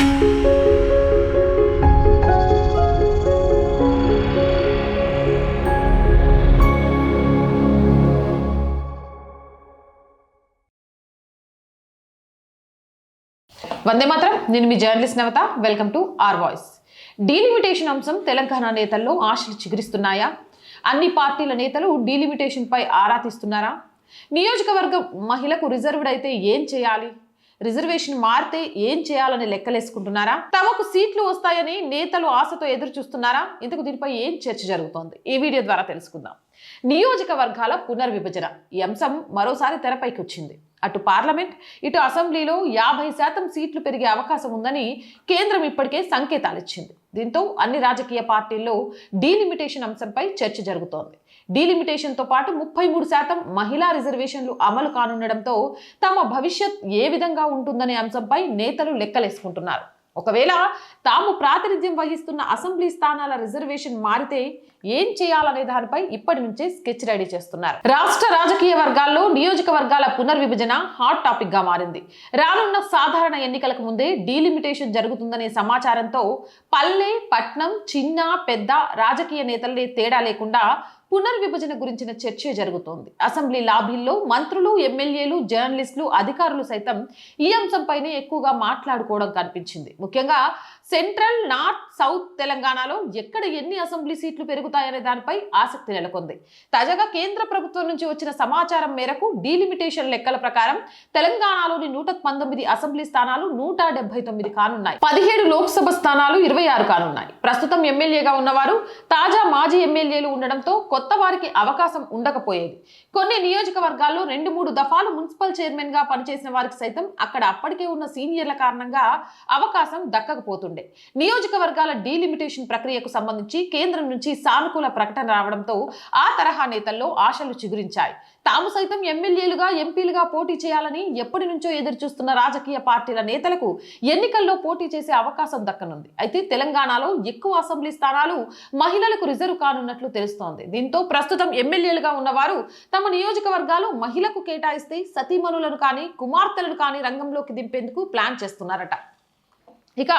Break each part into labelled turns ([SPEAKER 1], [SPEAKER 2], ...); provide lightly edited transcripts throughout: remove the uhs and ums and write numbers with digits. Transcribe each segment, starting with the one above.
[SPEAKER 1] వందే మాత్రం. నేను మీ journalist Navata. Welcome to our voice. Delimitation అంశం తెలంగాణ నేతల్లో ఆశలు చిగురిస్తున్నాయా? అన్ని పార్టీల నేతలు డీలిమిటేషన్ పై ఆరా తీస్తున్నారా? నియోజకవర్గం మహిళకు రిజర్వ్డ్ అయితే ఏం చేయాలి, రిజర్వేషన్ మారితే ఏం చేయాలని లెక్కలేసుకుంటున్నారా? తమకు సీట్లు వస్తాయని నేతలు ఆశతో ఎదురు చూస్తున్నారా? ఇంతకు దీనిపై ఏం చర్చ జరుగుతోంది ఈ వీడియో ద్వారా తెలుసుకుందాం. నియోజకవర్గాల పునర్విభజన ఈ అంశం మరోసారి తెరపైకి వచ్చింది. అటు పార్లమెంట్ ఇటు అసెంబ్లీలో 50% సీట్లు పెరిగే అవకాశం ఉందని కేంద్రం ఇప్పటికే సంకేతాలు ఇచ్చింది. దీంతో అన్ని రాజకీయ పార్టీల్లో డీలిమిటేషన్ అంశంపై చర్చ జరుగుతోంది. డీలిమిటేషన్తో పాటు 33% మహిళా రిజర్వేషన్లు అమలు కానుండడంతో తమ భవిష్యత్ ఏ విధంగా ఉంటుందనే అంశంపై నేతలు లెక్కలేసుకుంటున్నారు. ఒకవేళ తాము ప్రాతినిధ్యం వహిస్తున్న అసెంబ్లీ స్థానాల రిజర్వేషన్ మారితే ఏం చేయాలనే దానిపై ఇప్పటి నుంచే స్కెచ్ రెడీ చేస్తున్నారు. రాష్ట్ర రాజకీయ వర్గాల్లో నియోజకవర్గాల పునర్విభజన హాట్ టాపిక్ గా మారింది. రానున్న సాధారణ ఎన్నికలకు ముందే డీలిమిటేషన్ జరుగుతుందనే సమాచారంతో పల్లె, పట్నం, చిన్న పెద్ద రాజకీయ నేతలే తేడా లేకుండా పునర్విభజన గురించిన చర్చ జరుగుతోంది. అసెంబ్లీ లాబీల్లో మంత్రులు, ఎమ్మెల్యేలు, జర్నలిస్టులు, అధికారులు సైతం ఈ అంశంపైనే ఎక్కువగా మాట్లాడుకోవడం కనిపించింది. ముఖ్యంగా సెంట్రల్, నార్త్, సౌత్ తెలంగాణలో ఎక్కడ ఎన్ని అసెంబ్లీ సీట్లు పెరుగుతాయనే దానిపై ఆసక్తి నెలకొంది. తాజాగా కేంద్ర ప్రభుత్వం నుంచి వచ్చిన సమాచారం మేరకు డీలిమిటేషన్ లెక్కల ప్రకారం తెలంగాణలోని 119 అసెంబ్లీ స్థానాలు 179 కానున్నాయి. 17 లోక్సభ స్థానాలు 26 కానున్నాయి. ప్రస్తుతం ఎమ్మెల్యేగా ఉన్నవారు తాజా మాజీ ఎమ్మెల్యేలు ఉండడంతో కొత్త వారికి అవకాశం ఉండకపోయేది. కొన్ని నియోజకవర్గాల్లో 2-3 దఫాలు మున్సిపల్ చైర్మన్ గా పనిచేసిన వారికి సైతం అక్కడ అప్పటికే ఉన్న సీనియర్ల కారణంగా అవకాశం దక్కకపోతుండే. నియోజకవర్గాల డీలిమిటేషన్ ప్రక్రియకు సంబంధించి కేంద్రం నుంచి సానుకూల ప్రకటన రావడంతో ఆ తరహా నేతల్లో ఆశలు చిగురించాయి. తాము సైతం ఎమ్మెల్యేలుగా, ఎంపీలుగా పోటీ చేయాలని ఎప్పటి నుంచో ఎదురు చూస్తున్న రాజకీయ పార్టీల నేతలకు ఎన్నికల్లో పోటీ చేసే అవకాశం దక్కనుంది. అయితే తెలంగాణలో ఎక్కువ అసెంబ్లీ స్థానాలు మహిళలకు రిజర్వ్ కానున్నట్లు తెలుస్తోంది. దీంతో ప్రస్తుతం ఎమ్మెల్యేలుగా ఉన్నవారు తమ నియోజకవర్గాలు మహిళకు కేటాయిస్తే సతీమణులను కానీ, కుమార్తెలను కానీ రంగంలోకి దింపేందుకు ప్లాన్ చేస్తున్నారట. ఇక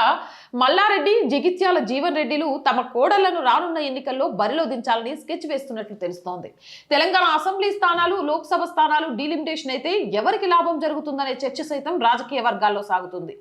[SPEAKER 1] మల్లారెడ్డి, జగిత్యాల జీవన్ రెడ్డిలు తమ కోడళ్లను రానున్న ఎన్నికల్లో బరిలో దించాలని స్కెచ్ వేస్తున్నట్లు తెలుస్తోంది. తెలంగాణ అసెంబ్లీ స్థానాలు, లోక్సభ స్థానాలు డీలిమిటేషన్ అయితే ఎవరికి లాభం జరుగుతుందనే చర్చ సైతం రాజకీయ వర్గాల్లో సాగుతుంది.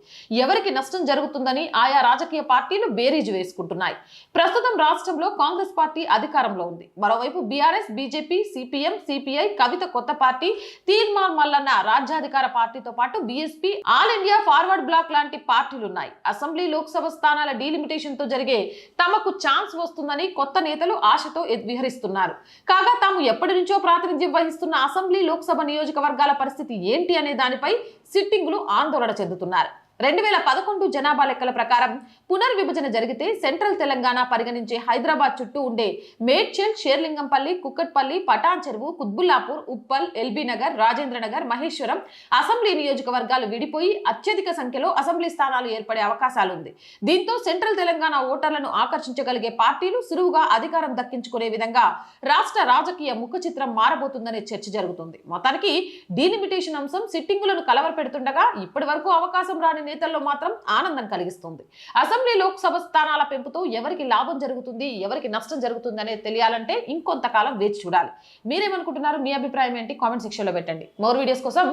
[SPEAKER 1] ఎవరికి నష్టం జరుగుతుందని ఆయా రాజకీయ పార్టీలు బేరీజు వేసుకుంటున్నాయి. ప్రస్తుతం రాష్ట్రంలో కాంగ్రెస్ పార్టీ అధికారంలో ఉంది. మరోవైపు BRS, BJP, CPM, CPI, Kavitha కొత్త పార్టీ, తీర్మాన్ మల్లన్న రాజ్యాధికార పార్టీతో పాటు BSP, All India Forward Bloc లాంటి పార్టీలున్నాయి. అసెంబ్లీ, లోక్సభ స్థానాల డీలిమిటేషన్ తో జరిగే తమకు ఛాన్స్ వస్తుందని కొత్త నేతలు ఆశతో విహరిస్తున్నారు. కాగా తాము ఎప్పటి నుంచో ప్రాతినిధ్యం వహిస్తున్న అసెంబ్లీ, లోక్సభ నియోజకవర్గాల పరిస్థితి ఏంటి అనే దానిపై సిట్టింగులు ఆందోళన చెందుతున్నారు. 2011 జనాభా లెక్కల ప్రకారం పునర్విభజన జరిగితే సెంట్రల్ తెలంగాణ పరిగణించే హైదరాబాద్ చుట్టూ ఉండే మేడ్చల్, షేర్లింగంపల్లి, కుక్కట్పల్లి, పటాన్ చెరువు, కుత్బుల్లాపూర్, ఉప్పల్, ఎల్బీ నగర్, రాజేంద్రనగర్, మహేశ్వరం అసెంబ్లీ నియోజకవర్గాలు విడిపోయి అత్యధిక సంఖ్యలో అసెంబ్లీ స్థానాలు ఏర్పడే అవకాశాలుంది. దీంతో సెంట్రల్ తెలంగాణ ఓటర్లను ఆకర్షించగలిగే పార్టీలు సులువుగా అధికారం దక్కించుకునే విధంగా రాష్ట్ర రాజకీయ ముఖ చిత్రం మారబోతుందనే చర్చ జరుగుతుంది. మొత్తానికి డీలిమిటేషన్ అంశం సిట్టింగులను కలవరపెడుతుండగా ఇప్పటి వరకు అవకాశం రాని నేతల్లో మాత్రం ఆనందం కలిగిస్తుంది. అసెంబ్లీ, లోక్సభ స్థానాల పెంపుతో ఎవరికి లాభం జరుగుతుంది, ఎవరికి నష్టం జరుగుతుంది అనేది తెలియాలంటే ఇంకొంతకాలం వేచి చూడాలి. మీరేమనుకుంటున్నారు? మీ అభిప్రాయం ఏంటి? కామెంట్ సెక్షన్ లో పెట్టండి. మోర్ వీడియోస్ కోసం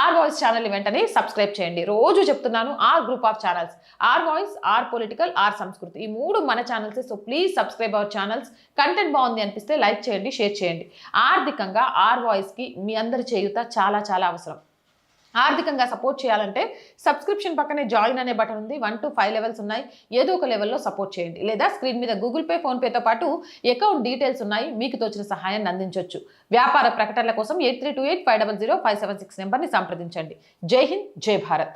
[SPEAKER 1] ఆర్ వాయిస్ ఛానల్ ని వెంటనే సబ్స్క్రైబ్ చేయండి. రోజు చెప్తున్నాను, R group of channels, R voice, R political, R Sanskriti, ఈ 3 మన channels. So please subscribe our channels. Content బాగుంది అనిపిస్తే లైక్ చేయండి, షేర్ చేయండి. ఆర్థికంగా ఆర్ వాయిస్ కి మీ అందరి చేయూత చాలా చాలా అవసరం. ఆర్థికంగా సపోర్ట్ చేయాలంటే సబ్స్క్రిప్షన్ పక్కనే జాయిన్ అనే బటన్ ఉంది. 1 to 5 లెవెల్స్ ఉన్నాయి. ఏదో ఒక లెవెల్లో సపోర్ట్ చేయండి. లేదా స్క్రీన్ మీద గూగుల్ పే, ఫోన్ పేతో పాటు అకౌంట్ డీటెయిల్స్ ఉన్నాయి. మీకు తోచిన సహాయాన్ని అందించవచ్చు. వ్యాపార ప్రకటనల కోసం 8328500576 నెంబర్ని సంప్రదించండి. జై హింద్, జై భారత్.